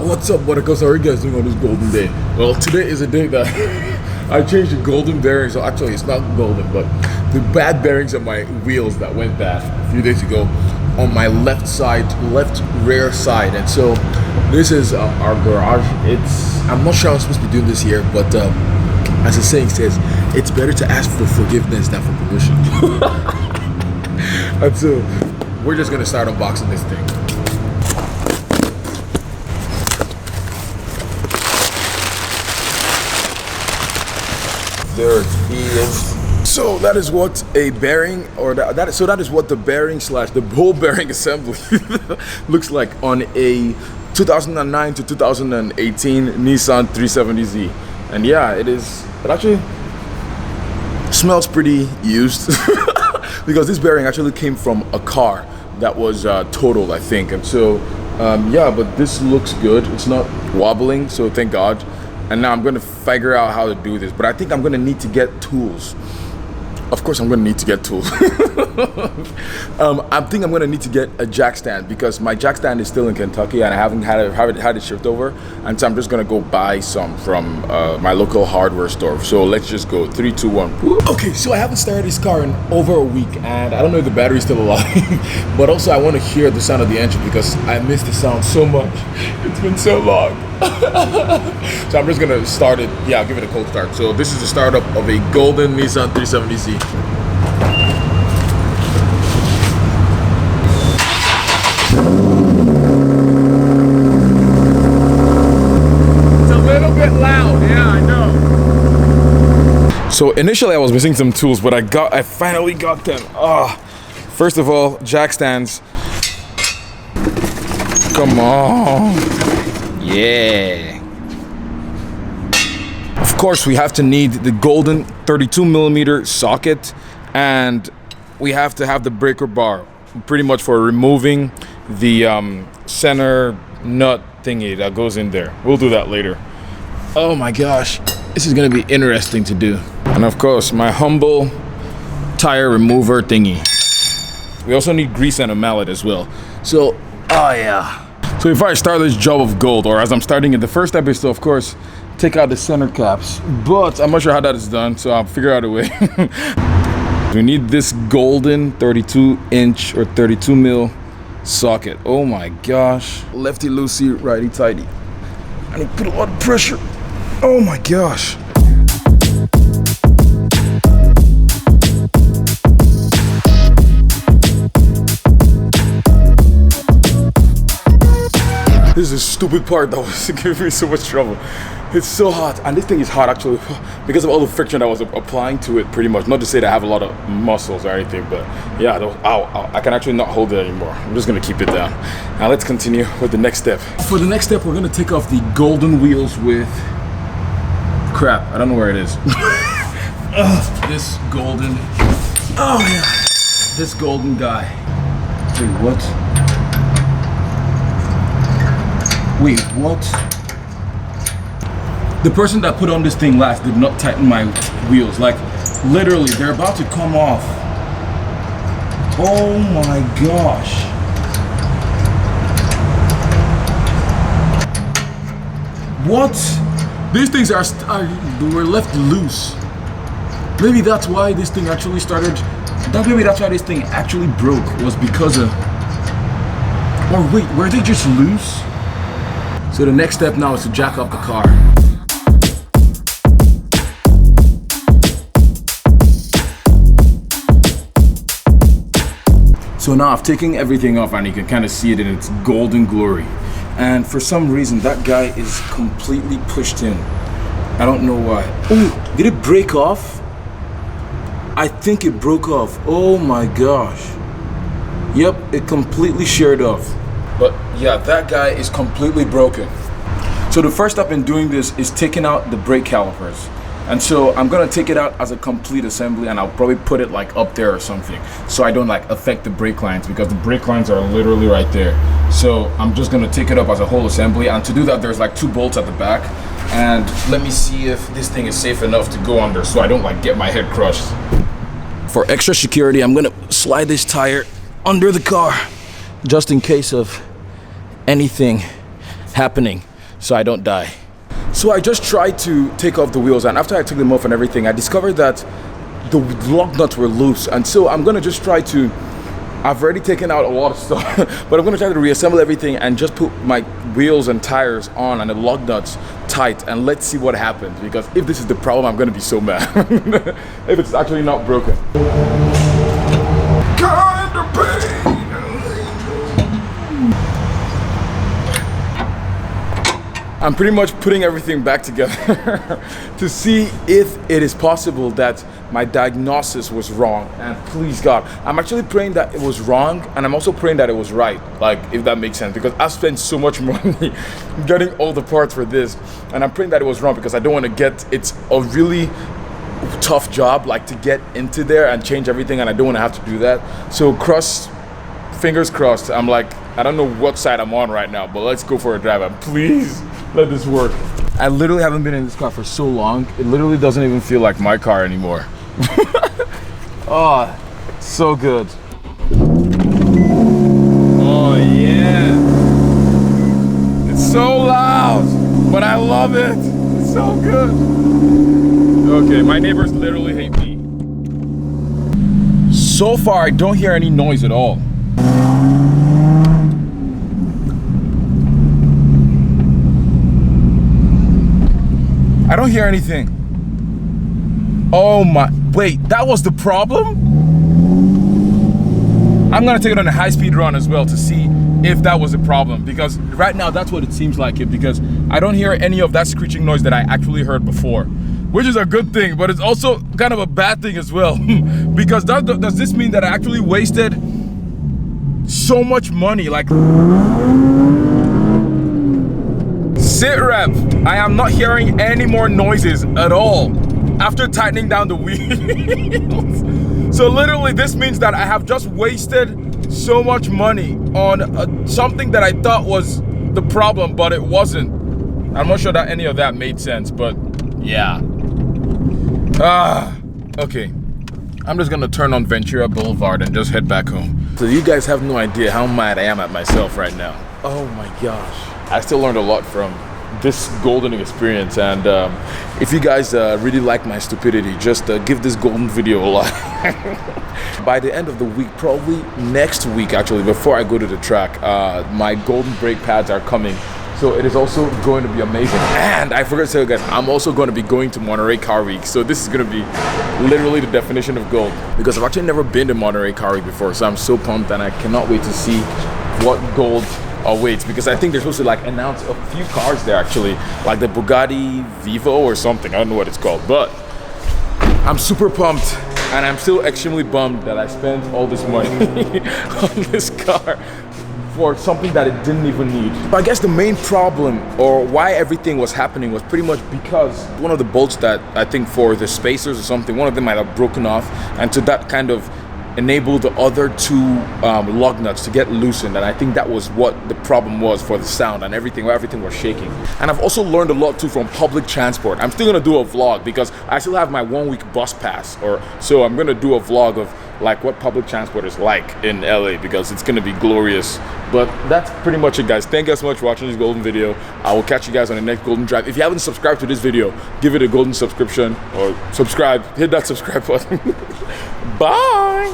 What's up, buttercups? How are you guys doing on this golden day? Well, today is a day that I changed the golden bearings. So actually, it's not golden, but the bad bearings of my wheels that went bad a few days ago on my left rear side. And so this is our garage. I'm not sure I'm supposed to be doing this here, but as the saying says, it's better to ask for forgiveness than for permission. And so we're just gonna start unboxing this thing. There it is. So that is what a bearing, or that is what the bearing slash the whole bearing assembly looks like on a 2009 to 2018 Nissan 370Z. And yeah, it actually smells pretty used because this bearing actually came from a car that was totaled, I think. And so yeah, but this looks good. It's not wobbling, so thank God. And now I'm gonna figure out how to do this, but I think I'm gonna need to get tools. Of course I'm gonna need to get tools. I think I'm gonna need to get a jack stand because my jack stand is still in Kentucky and I haven't had it shipped over. And so I'm just gonna go buy some from my local hardware store. So let's just go, 3, 2, 1. Okay, so I haven't started this car in over a week and I don't know if the battery's still alive, but also I wanna hear the sound of the engine because I miss the sound so much. It's been so long. So I'm just gonna start it. Yeah, I'll give it a cold start. So this is the startup of a golden Nissan 370Z. It's a little bit loud. Yeah, I know. So initially I was missing some tools, but I finally got them. First of all, jack stands. Come on. Yeah. Of course, we have to need the golden 32mm socket, and we have to have the breaker bar, pretty much for removing the center nut thingy that goes in there. We'll do that later. Oh my gosh, this is gonna be interesting to do. And of course, my humble tire remover thingy. We also need grease and a mallet as well. So, oh yeah. So if I start this job of gold, or as I'm starting it, the first step is to, of course, take out the center caps. But I'm not sure how that is done, so I'll figure out a way. We need this golden 32-inch or 32mm socket. Oh my gosh. Lefty loosey, righty tighty. I need to put a lot of pressure. Oh my gosh. This is a stupid part that was giving me so much trouble. It's so hot, and this thing is hot actually because of all the friction that was applying to it pretty much. Not to say that I have a lot of muscles or anything, but yeah, ow, I can actually not hold it anymore. I'm just gonna keep it down. Now let's continue with the next step. For the next step, we're gonna take off the golden wheels with, crap, I don't know where it is. This golden, oh yeah, this golden guy. Wait, what? Wait, what? The person that put on this thing last did not tighten my wheels. Like, literally, they're about to come off. Oh my gosh. What? These things were left loose. Maybe that's why this thing actually started. Maybe that's why this thing actually broke, was because of. Or wait, were they just loose? So the next step now is to jack up the car. So now I've taken everything off and you can kind of see it in its golden glory. And for some reason that guy is completely pushed in. I don't know why. Oh, did it break off? I think it broke off. Oh my gosh. Yep, it completely sheared off. But yeah, that guy is completely broken. So the first step in doing this is taking out the brake calipers. And so I'm gonna take it out as a complete assembly and I'll probably put it like up there or something so I don't like affect the brake lines because the brake lines are literally right there. So I'm just gonna take it up as a whole assembly, and to do that there's like 2 bolts at the back, and let me see if this thing is safe enough to go under so I don't like get my head crushed. For extra security, I'm gonna slide this tire under the car just in case of anything happening. so I don't die. So I just tried to take off the wheels, and after I took them off and everything, I discovered that the lug nuts were loose. And so I'm gonna just try to, I've already taken out a lot of stuff, but I'm gonna try to reassemble everything and just put my wheels and tires on and the lug nuts tight, and let's see what happens. Because if this is the problem, I'm gonna be so mad if it's actually not broken. Kind of pain. I'm pretty much putting everything back together to see if it is possible that my diagnosis was wrong. And please God, I'm actually praying that it was wrong, and I'm also praying that it was right, like, if that makes sense, because I've spent so much money getting all the parts for this, and I'm praying that it was wrong because I don't want to get, it's a really tough job, like, to get into there and change everything, and I don't want to have to do that. So fingers crossed. I'm like, I don't know what side I'm on right now, but let's go for a drive, and please let this work. I literally haven't been in this car for so long, it literally doesn't even feel like my car anymore. Oh, so good. Oh yeah. It's so loud, but I love it. It's so good. Okay, my neighbors literally hate me. So far, I don't hear any noise at all. I don't hear anything. Oh my, wait, that was the problem? I'm gonna take it on a high-speed run as well to see if that was a problem, because right now that's what it seems like it, because I don't hear any of that screeching noise that I actually heard before, which is a good thing, but it's also kind of a bad thing as well. Because does this mean that I actually wasted so much money? Like, sit rep, I am not hearing any more noises at all after tightening down the wheels. So literally this means that I have just wasted so much money on something that I thought was the problem, but it wasn't. I'm not sure that any of that made sense, but yeah. Okay. I'm just gonna turn on Ventura Boulevard and just head back home. So you guys have no idea how mad I am at myself right now. Oh my gosh. I still learned a lot from this golden experience, and if you guys really like my stupidity, just give this golden video a like. By the end of the week, probably next week actually, before I go to the track, my golden brake pads are coming, so it is also going to be amazing. And I forgot to tell you guys, I'm also going to be going to Monterey Car Week, so this is going to be literally the definition of gold, because I've actually never been to Monterey Car Week before, so I'm so pumped, and I cannot wait to see what gold awaits, because I think they're supposed to like announce a few cars there actually, like the Bugatti Vivo or something, I don't know what it's called, but I'm super pumped, and I'm still extremely bummed that I spent all this money on this car for something that it didn't even need. But I guess the main problem, or why everything was happening, was pretty much because one of the bolts that I think for the spacers or something, one of them might have broken off, and so that kind of enable the other two lug nuts to get loosened, and I think that was what the problem was for the sound and everything was shaking. And I've also learned a lot too from public transport. I'm still gonna do a vlog because I still have my 1 week bus pass, so I'm gonna do a vlog of like what public transport is like in LA, because it's gonna be glorious. But that's pretty much it, guys. Thank you guys so much for watching this golden video. I will catch you guys on the next golden drive. If you haven't subscribed to this video, give it a golden subscription, or subscribe, hit that subscribe button. Bye.